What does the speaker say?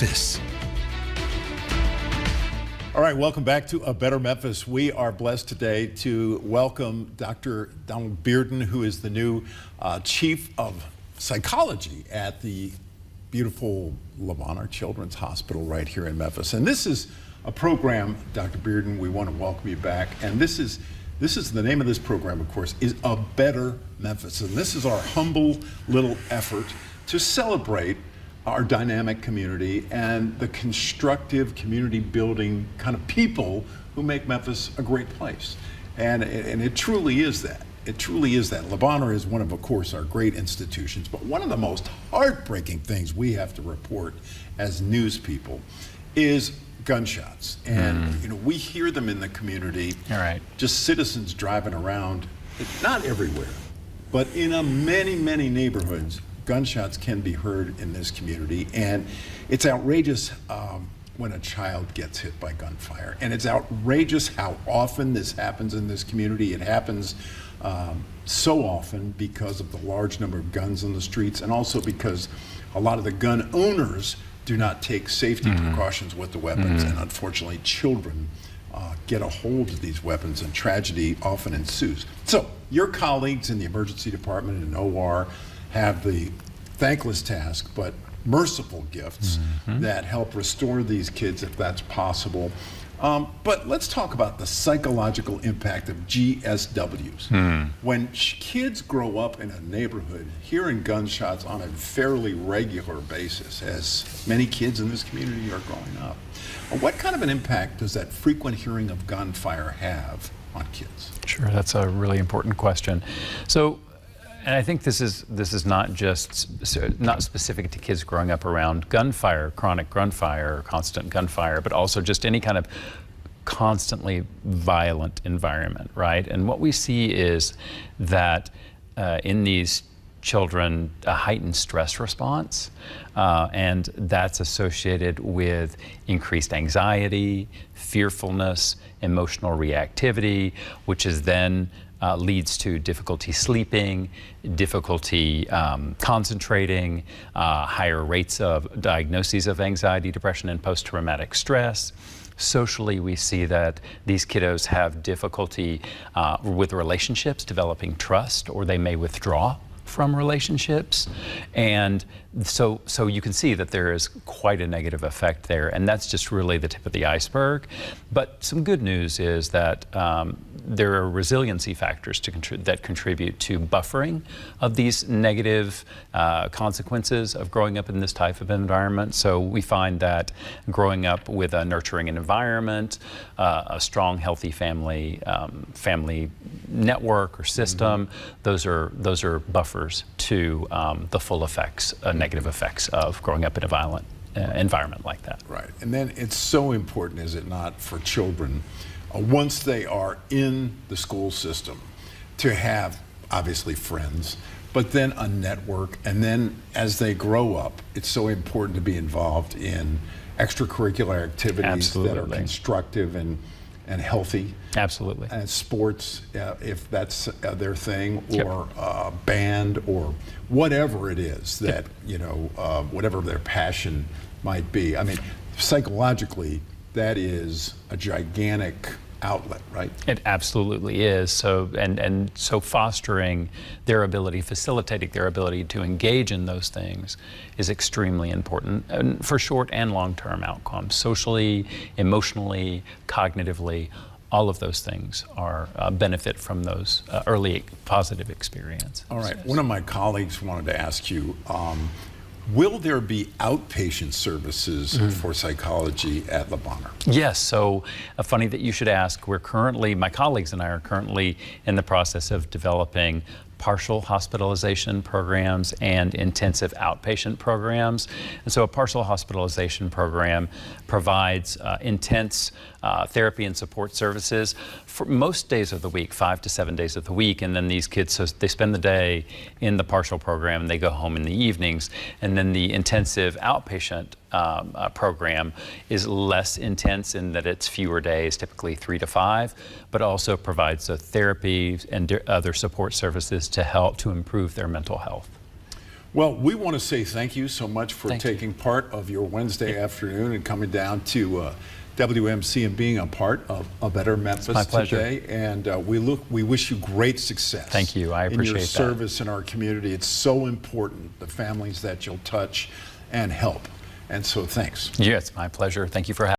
Memphis. All right, welcome back to A Better Memphis. We are blessed today to welcome Dr. Donald Bearden, who is the new Chief of Psychology at the beautiful Bonheur Children's Hospital right here in Memphis. And this is a program, Dr. Bearden, we want to welcome you back. And this is the name of this program, of course, is A Better Memphis. And this is our humble little effort to celebrate our dynamic community and the constructive community building kind of people who make Memphis a great place. And it truly is that. It truly is that. Bonheur is one of course, our great institutions, but one of the most heartbreaking things we have to report as news people is gunshots. And you know, we hear them in the community. All right. Just citizens driving around, not everywhere, but in many, many neighborhoods, gunshots can be heard in this community, and it's outrageous when a child gets hit by gunfire. And it's outrageous how often this happens in this community. It happens so often because of the large number of guns on the streets, and also because a lot of the gun owners do not take safety precautions with the weapons, and unfortunately children get a hold of these weapons, and tragedy often ensues. So your colleagues in the emergency department and OR have the thankless task, but merciful gifts that help restore these kids if that's possible. But let's talk about the psychological impact of GSWs. When kids grow up in a neighborhood hearing gunshots on a fairly regular basis, as many kids in this community are growing up, what kind of an impact does that frequent hearing of gunfire have on kids? Sure, that's a really important question. And I think this is not just not specific to kids growing up around gunfire, chronic gunfire, constant gunfire, but also just any kind of constantly violent environment, right? And what we see is that in these children, a heightened stress response, and that's associated with increased anxiety, fearfulness, emotional reactivity, which is then leads to difficulty sleeping, difficulty concentrating, higher rates of diagnoses of anxiety, depression, and post-traumatic stress. Socially, we see that these kiddos have difficulty with relationships, developing trust, or they may withdraw from relationships. And so you can see that there is quite a negative effect there, and that's just really the tip of the iceberg. But some good news is that there are resiliency factors that contribute to buffering of these negative consequences of growing up in this type of environment. So we find that growing up with a nurturing environment, a strong, healthy family network or system, those are buffers to the full effects, negative effects of growing up in a violent environment like that. Right, and then it's so important, is it not, for children, once they are in the school system, to have obviously friends, but then a network, and then as they grow up, it's so important to be involved in extracurricular activities that are constructive and healthy. Absolutely. And sports, if that's their thing, or band, or whatever it is that, you know, whatever their passion might be. I mean, psychologically, that is a gigantic outlet, right? It absolutely is. So and so fostering their ability, facilitating their ability to engage in those things is extremely important, and for short and long-term outcomes, socially, emotionally, cognitively. All of those things are benefit from those early positive experiences. All right. One of my colleagues wanted to ask you, will there be outpatient services for psychology at Bonheur? Yes, so funny that you should ask. My colleagues and I are currently in the process of developing partial hospitalization programs and intensive outpatient programs. And so a partial hospitalization program provides intense therapy and support services for most days of the week, 5 to 7 days of the week. And then these kids, so they spend the day in the partial program and they go home in the evenings. And then the intensive outpatient program is less intense in that it's fewer days, typically 3 to 5, but also provides therapy and other support services to help to improve their mental health. Well, we want to say thank you so much for Thank you. taking part of your Wednesday afternoon and coming down to WMC and being a part of A Better Memphis my pleasure. today. And we wish you great success. Thank you. I appreciate in your that. service in our community. It's so important, the families that you'll touch and help. And so thanks. Yeah, it's my pleasure. Thank you for having me.